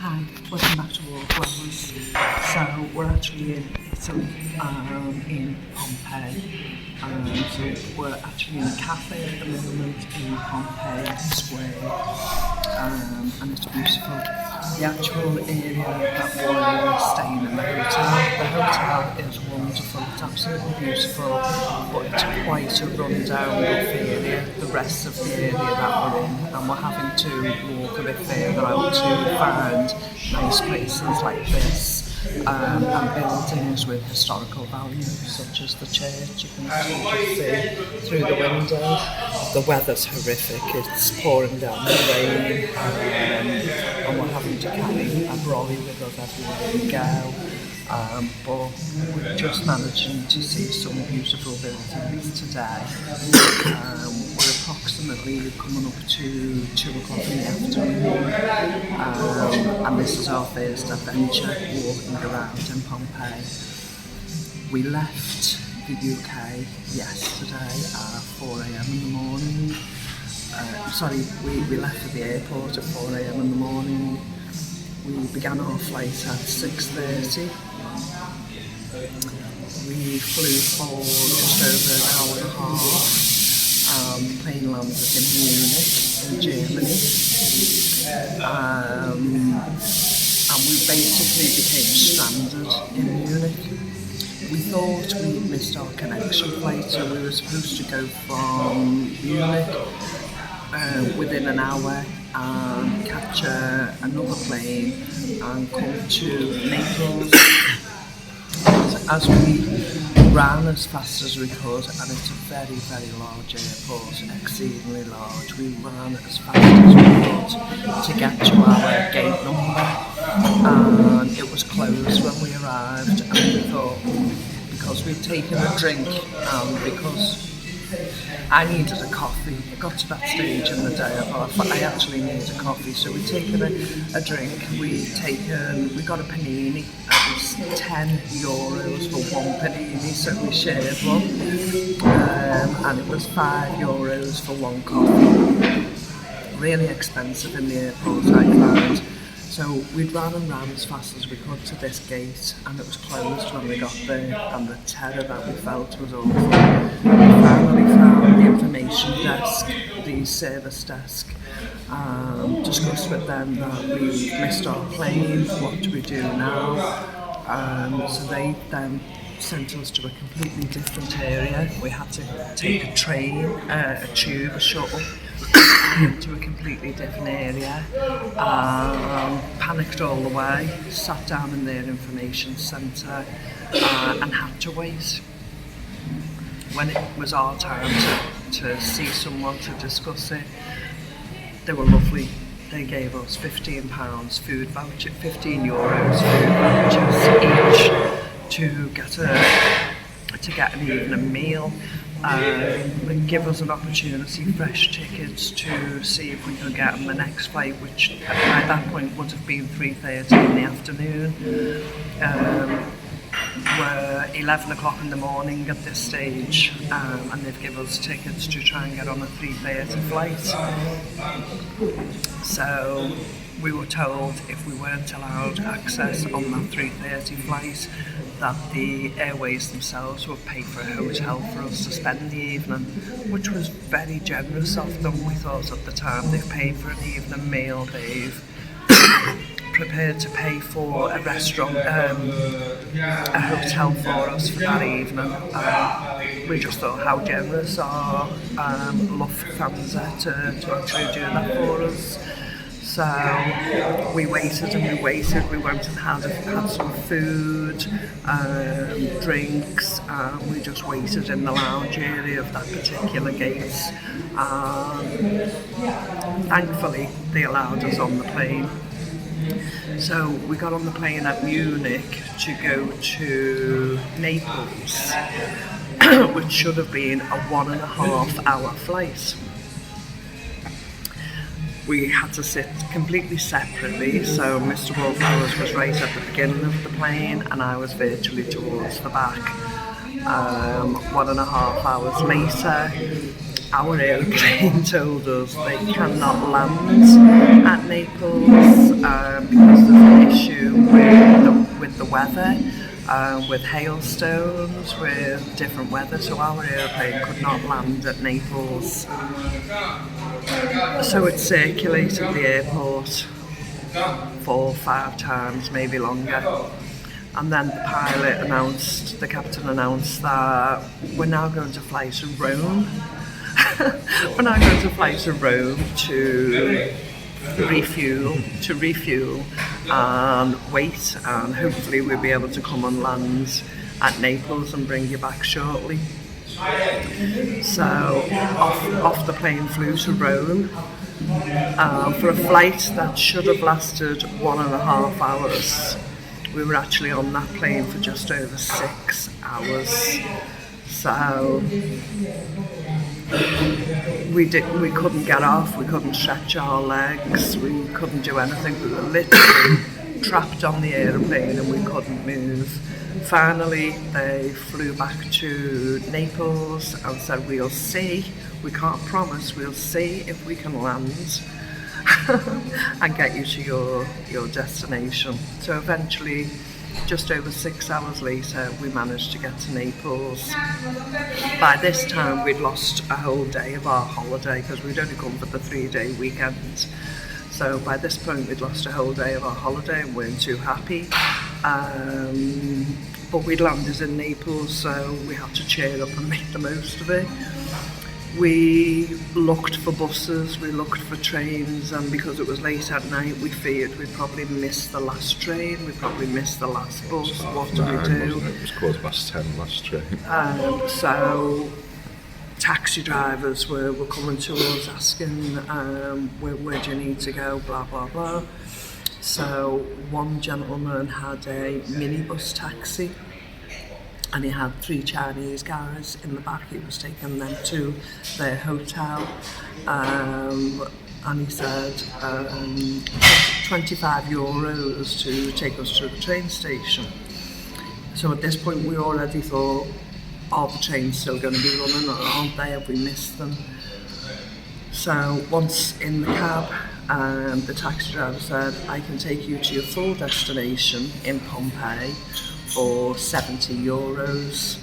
Hi, welcome back to Wallflowers. So we're actually in Italy, in Pompeii. So we're actually in a cafe at the moment in Pompeii Square, and it's beautiful. The actual area that we're staying in the hotel is wonderful, it's absolutely beautiful, but it's quite a rundown rough area, the rest of the area that we're in, and we're having to walk a bit further out to find nice places like this. And buildings with historical value, such as the church. You can actually see through the window. The weather's horrific, it's pouring down the rain, and we're having to carry a brolly with us everywhere we go. But we're just managing to see some beautiful buildings today. We're approximately coming up to 2 o'clock in the afternoon, and this is our first adventure walking around in Pompeii. We left the UK yesterday at 4 a.m. in the morning. We left at the airport at 4 a.m. in the morning. We began our flight at 6:30. We flew for just over an hour and a half. The plane landed in Munich, in Germany. And we basically became stranded in Munich. We thought we missed our connection flight, so we were supposed to go from Munich within an hour and catch another plane and come to Naples. As we ran as fast as we could, and it's a very, very large airport, exceedingly large, we ran as fast as we could to get to our gate number, and it was closed when we arrived, and we thought, because we'd taken a drink, and because I needed a coffee. I got to that stage in the day, I thought I actually need a coffee, so we'd taken a drink. We got a panini. It was €10 for one panini, so we shared one, and it was €5 for one coffee. Really expensive in the airport, I found. So we'd ran as fast as we could to this gate, and it was closed when we got there, and the terror that we felt was awful. We finally found the information desk, the service desk, discussed with them that we missed our plane, what do we do now? So they then sent us to a completely different area. We had to take a train, a shuttle, to a completely different area. Panicked all the way, sat down in their information centre, and had to wait. When it was our time to see someone to discuss it, they were lovely. They gave us £15 food voucher, €15 food vouchers each to get an evening meal. Give us an opportunity, fresh tickets, to see if we could get on the next flight, which by that point would have been 3:30 in the afternoon. We're 11 o'clock in the morning at this stage, and they've given us tickets to try and get on a 3:30 flight. So we were told if we weren't allowed access on that 3:30 flight, that the airways themselves would pay for a hotel for us to spend the evening, which was very generous of them. We thought at the time they've paid for an evening meal, they've prepared to pay for a restaurant, a hotel for us for that evening. We just thought how generous our Lufthansa to actually do that for us. So we waited and we waited. We went and had some food, drinks, and we just waited in the lounge area of that particular gate. Thankfully, they allowed us on the plane. So we got on the plane at Munich to go to Naples, which should have been a 1.5 hour flight. We had to sit completely separately, so Mr. Wallflowers was right at the beginning of the plane and I was virtually towards the back. 1.5 hours later, our aeroplane told us they cannot land at Naples because there's an issue with the weather, with hailstones, with different weather, so our aeroplane could not land at Naples. So it circulated the airport 4 or 5 times, maybe longer. And then the captain announced that we're now going to fly to Rome. We're now going to fly to Rome to refuel and wait, and hopefully we'll be able to come and land at Naples and bring you back shortly. So off the plane flew to Rome for a flight that should have lasted 1.5 hours. We were actually on that plane for just over 6 hours. So we couldn't get off, we couldn't stretch our legs, we couldn't do anything. We were literally trapped on the aeroplane and we couldn't move. Finally, they flew back to Naples and said, we'll see, we can't promise, we'll see if we can land and get you to your destination. So eventually, just over 6 hours later, we managed to get to Naples. By this time, we'd lost a whole day of our holiday because we'd only come for the 3-day weekend. So by this point, we'd lost a whole day of our holiday and weren't too happy. But we'd landed in Naples, so we had to cheer up and make the most of it. We looked for buses, we looked for trains, and because it was late at night, we feared we'd probably miss the last train, we'd probably miss the last bus. What do we do? It was 10:15 last train. So taxi drivers were coming to us asking, where do you need to go, blah, blah, blah. So one gentleman had a minibus taxi, and he had 3 Chinese guys in the back. He was taking them to their hotel, and he said €25 to take us to the train station. So at this point we already thought, are the trains still going to be running, or aren't they? Have we missed them? So once in the cab, the taxi driver said, I can take you to your full destination in Pompeii for €70.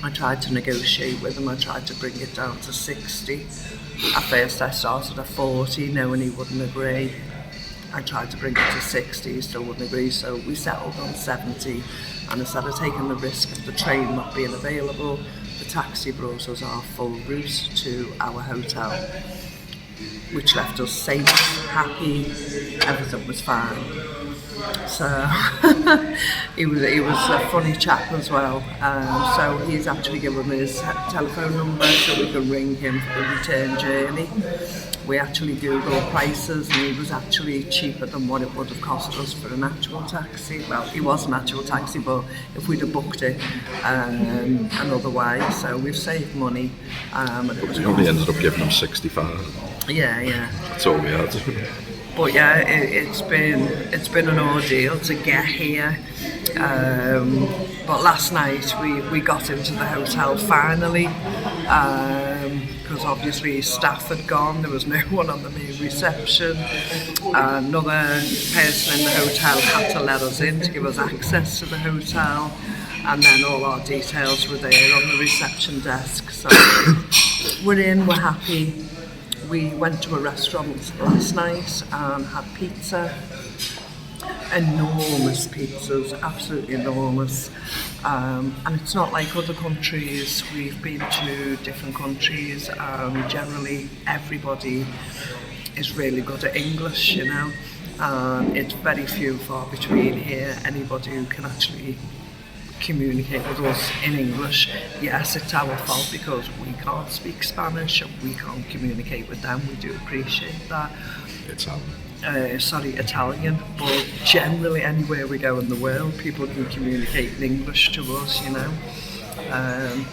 I tried to negotiate with him, I tried to bring it down to 60. At first I started at 40, knowing he wouldn't agree. I tried to bring it to 60, he still wouldn't agree, so we settled on 70. And instead of taking the risk of the train not being available, the taxi brought us our full route to our hotel, which left us safe, happy, everything was fine. So he was a funny chap as well. So he's actually given me his telephone number so we can ring him for the return journey. We actually Googled prices, and he was actually cheaper than what it would have cost us for an actual taxi. Well, he was an actual taxi, but if we'd have booked it another way, so we've saved money. And it was We ended up giving him 65. Yeah. That's all we had. But yeah, it's been an ordeal to get here. But last night we got into the hotel finally, because obviously staff had gone, there was no one on the main reception. Another person in the hotel had to let us in to give us access to the hotel, and then all our details were there on the reception desk. So we're in, we're happy. We went to a restaurant last night and had pizza. Enormous pizzas, absolutely enormous. And it's not like other countries. We've been to different countries, and generally everybody is really good at English, you know. It's very few far between here anybody who can actually communicate with us in English. Yes, it's our fault because we can't speak Spanish and we can't communicate with them. We do appreciate that. Italian, but generally anywhere we go in the world, people can communicate in English to us, you know.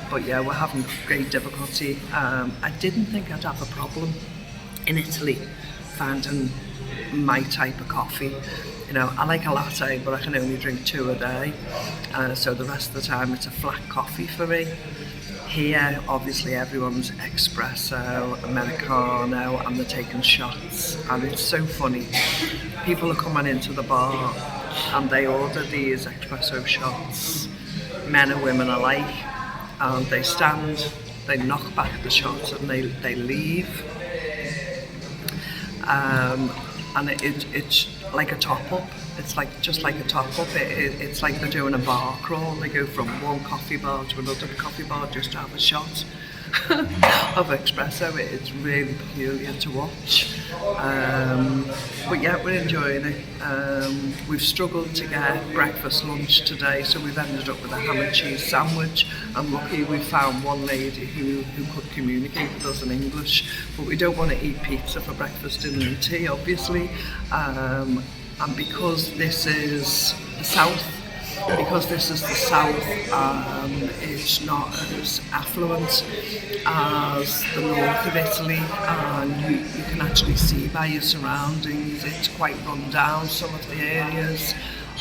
But yeah, we're having great difficulty. I didn't think I'd have a problem in Italy finding my type of coffee. You know, I like a latte, but I can only drink 2 a day. So the rest of the time it's a flat coffee for me. Here, obviously, everyone's espresso, Americano, and they're taking shots. And it's so funny. People are coming into the bar and they order these espresso shots, men and women alike, and they stand, they knock back the shots and they leave. And it's like a top-up. It's like just like a top-up. It's like they're doing a bar crawl. They go from one coffee bar to another coffee bar just to have a shot of espresso. It's really peculiar to watch. But yeah, we're enjoying it. We've struggled to get breakfast, lunch today, so we've ended up with a ham and cheese sandwich. And luckily we found one lady who could communicate with us in English, but we don't want to eat pizza for breakfast, dinner and tea, obviously. And because this is the south, it's not as affluent as the north of Italy, and you can actually see by your surroundings it's quite run down, some of the areas.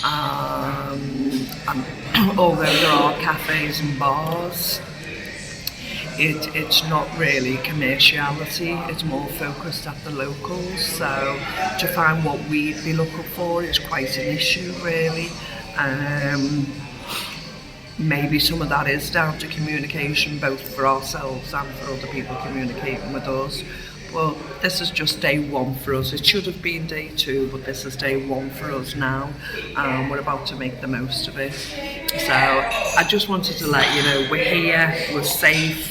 And although there are cafes and bars, it's not really commerciality, it's more focused at the locals. So to find what we'd be looking for is quite an issue, really. Maybe some of that is down to communication, both for ourselves and for other people communicating with us. Well, this is just day one for us. It should have been day two, but this is day one for us now. We're about to make the most of it. So I just wanted to let you know we're here, we're safe.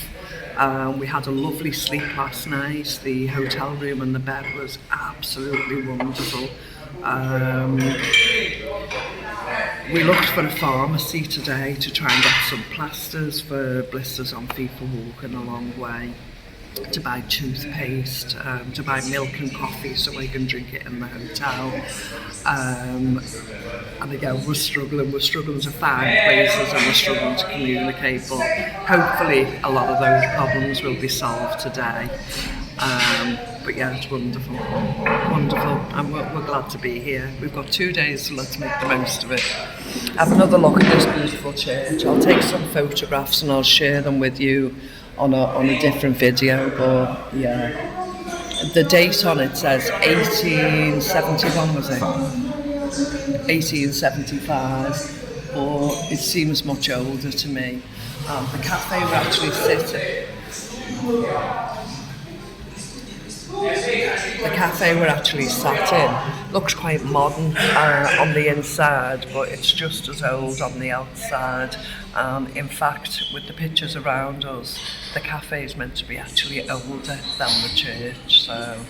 We had a lovely sleep last night. The hotel room and the bed was absolutely wonderful. We looked for a pharmacy today to try and get some plasters for blisters on feet for walking a long way, to buy toothpaste, to buy milk and coffee so I can drink it in the hotel. And again, we're struggling to find places and we're struggling to communicate, but hopefully a lot of those problems will be solved today. But yeah, it's wonderful, and we're glad to be here. We've got 2 days, so let's make the most of it. Have another look at this beautiful church. I'll take some photographs and I'll share them with you on a different video, but yeah. The date on it says 1871, was it? 1875, but it seems much older to me. The cafe we're actually sitting. The cafe we're actually sat in looks quite modern on the inside, but it's just as old on the outside. In fact, with the pictures around us, the cafe is meant to be actually older than the church. So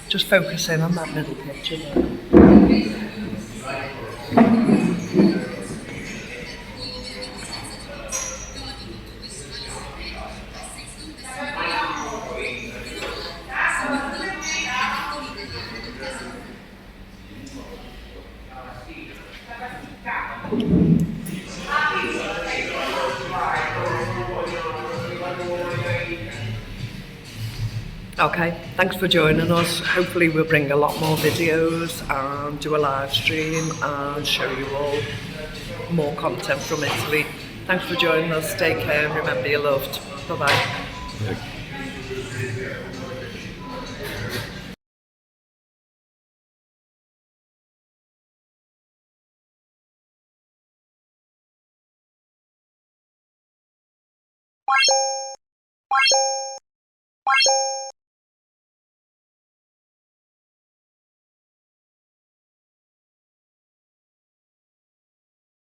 just focus in on that middle picture there. Okay, thanks for joining us. Hopefully we'll bring a lot more videos and do a live stream and show you all more content from Italy. Thanks for joining us. Take care and remember you're loved. Bye-bye.